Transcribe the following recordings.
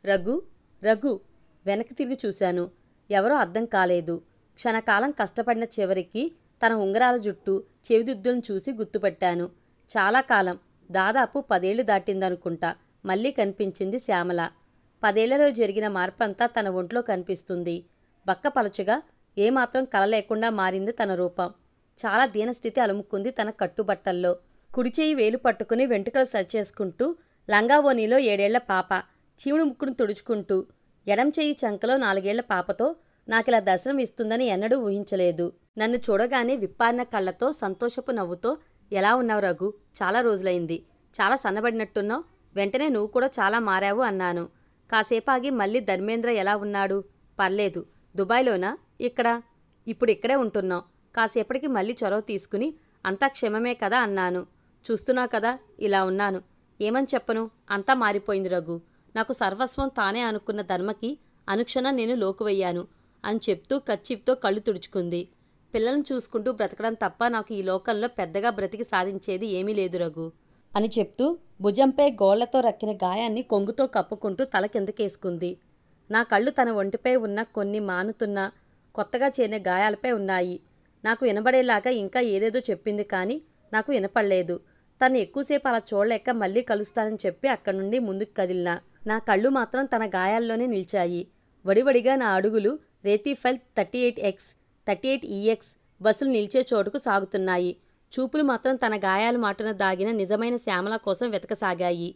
రఘు, రఘు వెనక్కి తిరిగి చూశాను. ఎవరో అర్థం కాలేదు. క్షణకాలం కష్టపడిన చివరికి తన ఉంగరాల జుట్టు, చెవిదిద్దులను చూసి గుర్తుపట్టాను. చాలా కాలం, దాదాపు 10 ఏళ్లు దాటిందనుకుంటా. మళ్ళీ కనిపించింది శ్యామల. 10 ఏళ్లలో జరిగిన మార్పంతా తన ఒంట్లో కనిపిస్తుంది. బక్కపలచుగా, ఏమాత్రం కల లేకుండా మారింది తన రూపం. చాలా దీనస్థితి అలుముకుంది తన కట్టుబట్టల్లో. కుడిచేయి వేలు పట్టుకుని వెంట్రుకలు సరిచేసుకుంటూ, లంగావోనీలో 7 ఏళ్ల పాప, చీవుడు ముక్కును తుడుచుకుంటూ, ఎడం చెయ్యి చంకలో 4 ఏళ్ల పాపతో నాకిలా దర్శనం ఇస్తుందని ఎన్నడూ ఊహించలేదు. నన్ను చూడగానే విప్పారిన కళ్లతో, సంతోషపు నవ్వుతో, ఎలా ఉన్నావు రఘు? చాలా రోజులైంది. చాలా సన్నబడినట్టున్నావు. వెంటనే నువ్వు కూడా చాలా మారావు అన్నాను. కాసేపాగి మళ్ళీ ధర్మేంద్ర ఎలా ఉన్నాడు? పర్లేదు. దుబాయ్లోనా? ఇక్కడా? ఇప్పుడు ఇక్కడే ఉంటున్నాం. కాసేపటికి మళ్ళీ చొరవ తీసుకుని అంతా క్షేమమే కదా అన్నాను. చూస్తున్నావు కదా ఇలా ఉన్నాను. ఏమని చెప్పను? అంతా మారిపోయింది రఘు. నాకు సర్వస్వం తానే అనుకున్న ధర్మకి అనుక్షణం నేను లోకువయ్యాను అని చెప్తూ కర్చీఫ్తో కళ్ళు తుడుచుకుంది. పిల్లలను చూసుకుంటూ బ్రతకడం తప్ప నాకు ఈ లోకంలో పెద్దగా బ్రతికి సాధించేది ఏమీ లేదు రఘు అని చెప్తూ భుజంపై గోళ్లతో రక్కిన గాయాన్ని కొంగుతో కప్పుకుంటూ తల కిందకేసుకుంది. నా కళ్ళు తన ఒంటిపై ఉన్న కొన్ని మానుతున్న, కొత్తగా చేరిన గాయాలపై ఉన్నాయి. నాకు వినబడేలాగా ఇంకా ఏదేదో చెప్పింది కానీ నాకు వినపడలేదు. తను ఎక్కువసేపు అలా చూడలేక మళ్ళీ కలుస్తానని చెప్పి అక్కడి నుండి ముందుకు కదిలినా. నా కళ్ళు మాత్రం తన గాయాల్లోనే నిలిచాయి. వడివడిగా నా అడుగులు రేతీఫైల్ 38X, 38EX బస్సులు నిలిచే చోటుకు సాగుతున్నాయి. చూపులు మాత్రం తన గాయాల మాటున దాగిన నిజమైన శ్యామల కోసం వెతకసాగాయి.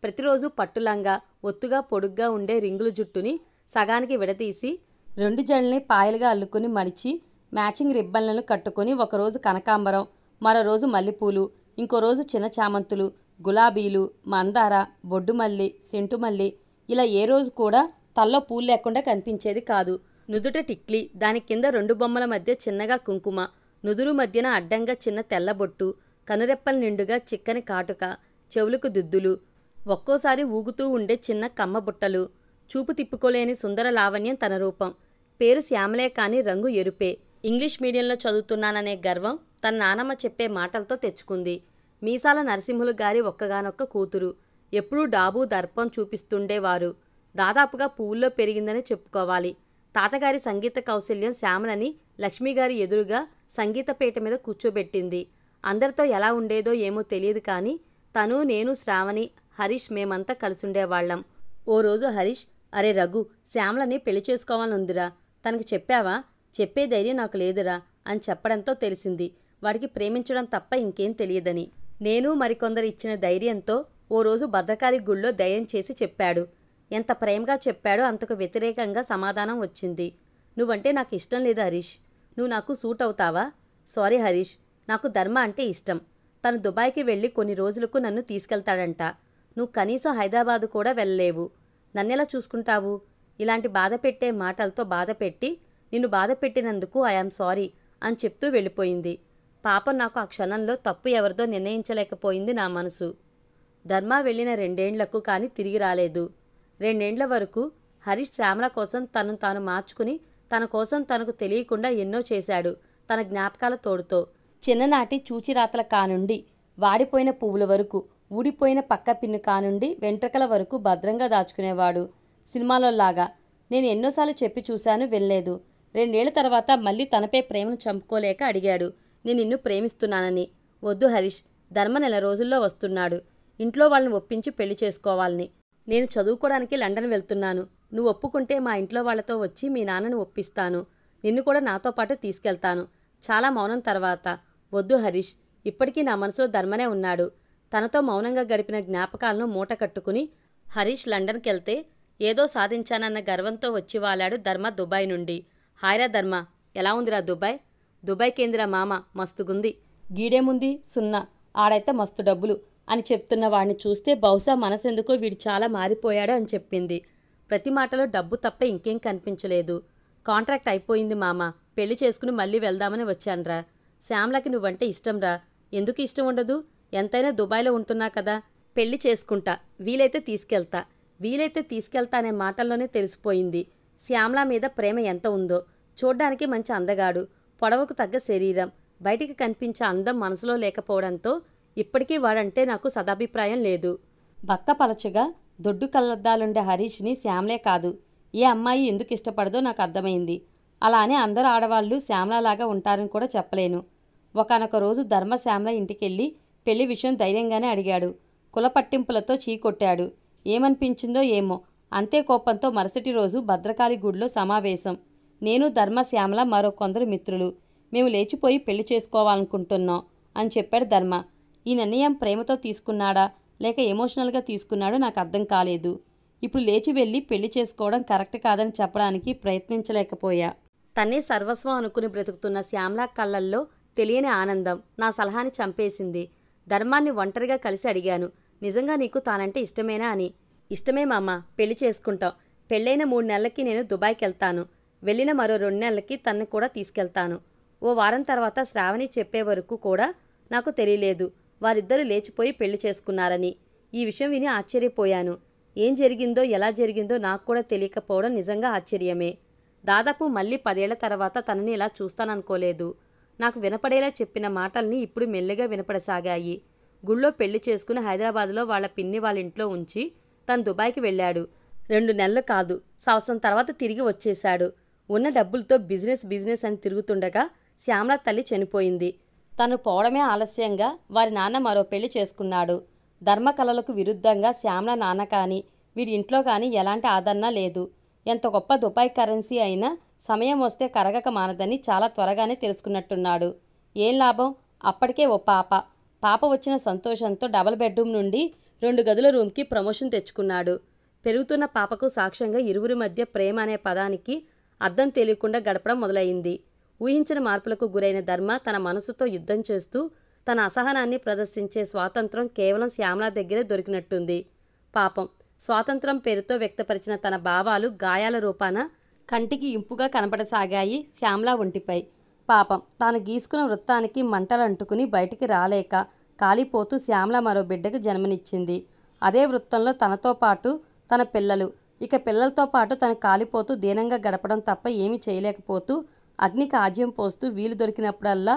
ప్రతిరోజు పట్టులంగా, ఒత్తుగా పొడుగ్గా ఉండే రింగులు జుట్టుని సగానికి విడదీసి 2 జడల్ని పాయలుగా అల్లుకుని మడిచి, మ్యాచింగ్ రిబ్బన్లను కట్టుకుని ఒకరోజు కనకాంబరం, మరో రోజు మల్లెపూలు, ఇంకో రోజు చిన్న చామంతులు, గులాబీలు, మందార, బొడ్డుమల్లి, సెంటుమల్లి, ఇలా ఏ రోజు కూడా తల్లో పూలు లేకుండా కనిపించేది కాదు. నుదుట టిక్లీ, దాని కింద 2 బొమ్మల మధ్య చిన్నగా కుంకుమ, నుదురు మధ్యన అడ్డంగా చిన్న తెల్లబొట్టు, కనురెప్పల నిండుగా చిక్కని కాటుక, చెవులకు దుద్దులు, ఒక్కోసారి ఊగుతూ ఉండే చిన్న కమ్మబుట్టలు. చూపు తిప్పుకోలేని సుందర లావణ్యం తన రూపం. పేరు శ్యామలే కానీ రంగు ఎరుపే. ఇంగ్లీష్ మీడియంలో చదువుతున్నాననే గర్వం తన నానమ్మ చెప్పే మాటలతో తెచ్చుకుంది. మీసాల నరసింహులు గారి ఒక్కగానొక్క కూతురు. ఎప్పుడూ డాబు దర్పం చూపిస్తుండేవారు. దాదాపుగా పువ్వుల్లో పెరిగిందని చెప్పుకోవాలి. తాతగారి సంగీత కౌశల్యం శ్యామలని లక్ష్మిగారి ఎదురుగా సంగీతపీట మీద కూర్చోబెట్టింది. అందరితో ఎలా ఉండేదో ఏమో తెలియదు కానీ తను, నేను, శ్రావణి, హరీష్ మేమంతా కలిసుండేవాళ్లం. ఓ రోజు హరీష్, అరే రఘు, శ్యామలని పెళ్లి చేసుకోవాలనుందిరా. తనకి చెప్పావా? చెప్పే ధైర్యం నాకు లేదురా అని చెప్పడంతో తెలిసింది వాడికి ప్రేమించడం తప్ప ఇంకేం తెలియదని. నేను మరికొందరు ఇచ్చిన ధైర్యంతో ఓ రోజు భద్రకాళి గుళ్ళో ధైర్యం చేసి చెప్పాడు. ఎంత ప్రేమగా చెప్పాడో అంతకు వ్యతిరేకంగా సమాధానం వచ్చింది. నువ్వంటే నాకు ఇష్టం లేదు హరీష్. నువ్వు నాకు సూట్ అవుతావా? సారీ హరీష్, నాకు ధర్మ అంటే ఇష్టం. తను దుబాయ్కి వెళ్ళి కొన్ని రోజులకు నన్ను తీసుకెళ్తాడంట. నువ్వు కనీసం హైదరాబాదు కూడా వెళ్ళలేవు. నన్నెలా చూసుకుంటావు? ఇలాంటి బాధ పెట్టే మాటలతో బాధపెట్టి నిన్ను బాధ పెట్టినందుకు ఐఆమ్ సారీ అని చెప్తూ వెళ్ళిపోయింది. పాపం నాకు ఆ క్షణంలో తప్పు ఎవరిదో నిర్ణయించలేకపోయింది నా మనసు. ధర్మ వెళ్ళిన 2 ఏళ్లకు కానీ తిరిగి రాలేదు. 2 ఏళ్ల వరకు హరీష్ శ్యామల కోసం తనను తాను మార్చుకుని తన కోసం తనకు తెలియకుండా ఎన్నో చేశాడు తన జ్ఞాపకాల తోడుతో. చిన్ననాటి చూచిరాతల కానుండి, వాడిపోయిన పువ్వుల వరకు, ఊడిపోయిన పక్క పిన్ను కానుండి వెంట్రుకల వరకు భద్రంగా దాచుకునేవాడు. సినిమాలో లాగా. నేను ఎన్నోసార్లు చెప్పి చూశాను, వెళ్ళలేదు. 2 ఏళ్ల తర్వాత మళ్ళీ తనపై ప్రేమను చంపుకోలేక అడిగాడు, నేను నిన్ను ప్రేమిస్తున్నానని. వద్దు హరీష్, ధర్మ 4 రోజుల్లో వస్తున్నాడు. ఇంట్లో వాళ్ళని ఒప్పించి పెళ్లి చేసుకోవాలని. నేను చదువుకోవడానికి లండన్ వెళ్తున్నాను. నువ్వు ఒప్పుకుంటే మా ఇంట్లో వాళ్లతో వచ్చి మీ నాన్నని ఒప్పిస్తాను. నిన్ను కూడా నాతో పాటు తీసుకెళ్తాను. చాలా మౌనం తర్వాత, వద్దు హరీష్, ఇప్పటికీ నా మనసులో ధర్మనే ఉన్నాడు. తనతో మౌనంగా గడిపిన జ్ఞాపకాలను మూట కట్టుకుని హరీష్ లండన్కెళ్తే ఏదో సాధించానన్న గర్వంతో వచ్చి వాలాడు ధర్మ దుబాయ్ నుండి. హాయ్రా ధర్మ, ఎలా ఉందిరా దుబాయ్? దుబాయ్కేందిరా మామ, మస్తుగుంది. గీడేముంది, సున్నా. ఆడైతే మస్తు డబ్బులు అని చెప్తున్న వాడిని చూస్తే బహుశా మనసెందుకో వీడు చాలా మారిపోయాడు అని చెప్పింది. ప్రతి మాటలో డబ్బు తప్ప ఇంకేం కనిపించలేదు. కాంట్రాక్ట్ అయిపోయింది మామ, పెళ్లి చేసుకుని మళ్ళీ వెళ్దామని వచ్చాన్రా. శ్యామలకి నువ్వంటే ఇష్టంరా. ఎందుకు ఇష్టం ఉండదు? ఎంతైనా దుబాయ్లో ఉంటున్నా కదా. పెళ్లి చేసుకుంటా, వీలైతే తీసుకెళ్తా అనే మాటల్లోనే తెలిసిపోయింది శ్యామల మీద ప్రేమ ఎంత ఉందో. చూడ్డానికి మంచి అందగాడు, పొడవుకు తగ్గ శరీరం, బయటికి కనిపించే అందం మనసులో లేకపోవడంతో ఇప్పటికీ వాడంటే నాకు సదాభిప్రాయం లేదు. బక్కపలచగా దొడ్డు కళ్ళద్దాలుండే హరీష్ని శ్యామలే కాదు ఏ అమ్మాయి ఎందుకు ఇష్టపడదో నాకు అర్థమైంది. అలా అని అందరు ఆడవాళ్ళు శ్యామలలాగా ఉంటారని కూడా చెప్పలేను. ఒకానొక రోజు ధర్మ శ్యామల ఇంటికెళ్ళి పెళ్లి విషయం ధైర్యంగానే అడిగాడు. కులపట్టింపులతో చీకొట్టాడు. ఏమనిపించిందో ఏమో, అంతే కోపంతో మరుసటి రోజు భద్రకాళి గుడిలో సమావేశం. నేను, ధర్మ, శ్యామల, మరో కొందరు మిత్రులు. మేము లేచిపోయి పెళ్లి చేసుకోవాలనుకుంటున్నాం అని చెప్పాడు ధర్మ. ఈ నిర్ణయం ప్రేమతో తీసుకున్నాడా లేక ఎమోషనల్గా తీసుకున్నాడో నాకు అర్థం కాలేదు. ఇప్పుడు లేచి వెళ్ళి పెళ్లి చేసుకోవడం కరెక్ట్ కాదని చెప్పడానికి ప్రయత్నించలేకపోయా. తనే సర్వస్వం అనుకుని బ్రతుకుతున్న శ్యామల కళ్ళల్లో తెలియని ఆనందం నా సలహాని చంపేసింది. ధర్మాన్ని ఒంటరిగా కలిసి అడిగాను, నిజంగా నీకు తానంటే ఇష్టమేనా అని. ఇష్టమే మామ, పెళ్లి చేసుకుంటాం. పెళ్ళైన 3 నెలలకి నేను దుబాయ్కి వెళ్తాను. వెళ్ళిన మరో 2 నెలలకి తన్ని కూడా తీసుకెళ్తాను. ఓ వారం తర్వాత శ్రావణి చెప్పే వరకు కూడా నాకు తెలియలేదు వారిద్దరూ లేచిపోయి పెళ్లి చేసుకున్నారని. ఈ విషయం విని ఆశ్చర్యపోయాను. ఏం జరిగిందో ఎలా జరిగిందో నాకు కూడా తెలియకపోవడం నిజంగా ఆశ్చర్యమే. దాదాపు మళ్ళీ 10 ఏళ్ల తర్వాత తనని ఇలా చూస్తాననుకోలేదు. నాకు వినపడేలా చెప్పిన మాటల్ని ఇప్పుడు మెల్లిగా వినపడసాగాయి. గుళ్ళో పెళ్లి చేసుకుని హైదరాబాద్లో వాళ్ళ పిన్ని వాళ్ళ ఇంట్లో ఉంచి తను దుబాయ్కి వెళ్ళాడు. 2 నెలలు కాదు, సంవత్సరం తర్వాత తిరిగి వచ్చేశాడు. ఉన్న డబ్బులతో బిజినెస్ అని తిరుగుతుండగా శ్యామల తల్లి చనిపోయింది. తను పోవడమే ఆలస్యంగా వారి నాన్న మరో పెళ్లి చేసుకున్నాడు. ధర్మ కళలకు విరుద్ధంగా శ్యామల నాన్న కానీ వీడి ఇంట్లో కానీ ఎలాంటి ఆదరణ లేదు. ఎంత గొప్ప దుబాయ్ కరెన్సీ అయినా సమయం వస్తే కరగక మానదని చాలా త్వరగానే తెలుసుకున్నట్టున్నాడు. ఏం లాభం, అప్పటికే ఓ పాప వచ్చిన సంతోషంతో డబుల్ బెడ్రూమ్ నుండి 2 గదుల రూమ్కి ప్రమోషన్ తెచ్చుకున్నాడు. పెరుగుతున్న పాపకు సాక్ష్యంగా ఇరువురి మధ్య ప్రేమ అనే పదానికి అర్థం తెలియకుండా గడపడం మొదలైంది. ఊహించిన మార్పులకు గురైన ధర్మ తన మనసుతో యుద్ధం చేస్తూ తన అసహనాన్ని ప్రదర్శించే స్వాతంత్రం కేవలం శ్యామల దగ్గరే దొరికినట్టుంది. పాపం, స్వాతంత్రం పేరుతో వ్యక్తపరిచిన తన భావాలు గాయాల రూపాన కంటికి ఇంపుగా కనపడసాగాయి శ్యామల ఒంటిపై. పాపం, తాను గీసుకున్న వృత్తానికి మంటలంటుకుని బయటికి రాలేక కాలిపోతూ శ్యామల మరో బిడ్డకు జన్మనిచ్చింది. అదే వృత్తంలో తనతో పాటు తన పిల్లలు, ఇక పిల్లలతో పాటు తను కాలిపోతూ దీనంగా గడపడం తప్ప ఏమీ చేయలేకపోతూ అగ్నికి ఆజ్యం పోస్తూ వీలు దొరికినప్పుడల్లా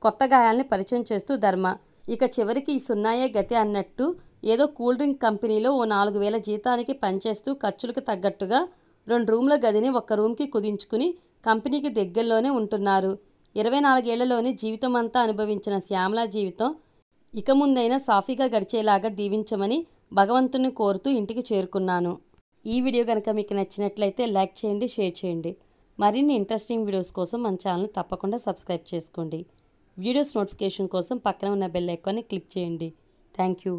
కొత్త గాయాల్ని పరిచయం చేస్తూ ధర్మ. ఇక చివరికి ఈ సున్నాయే గతి అన్నట్టు ఏదో కూల్ డ్రింక్ కంపెనీలో ఓ 4,000 జీతానికి పనిచేస్తూ ఖర్చులకు తగ్గట్టుగా 2 రూమ్ల గదిని 1 రూమ్కి కుదించుకుని కంపెనీకి దగ్గరలోనే ఉంటున్నారు. 24 ఏళ్లలోనే జీవితం అంతా అనుభవించిన శ్యామల జీవితం ఇక ముందైనా సాఫీగా గడిచేలాగా దీవించమని భగవంతుని కోరుతూ ఇంటికి చేరుకున్నాను. ఈ వీడియో కనుక మీకు నచ్చినట్లయితే లైక్ చేయండి, షేర్ చేయండి. మరిన్ని ఇంట్రెస్టింగ్ వీడియోస్ కోసం మన ఛానల్ని తప్పకుండా సబ్స్క్రైబ్ చేసుకోండి. వీడియోస్ నోటిఫికేషన్ కోసం పక్కన ఉన్న బెల్ ఐకాన్ని క్లిక్ చేయండి. Thank you.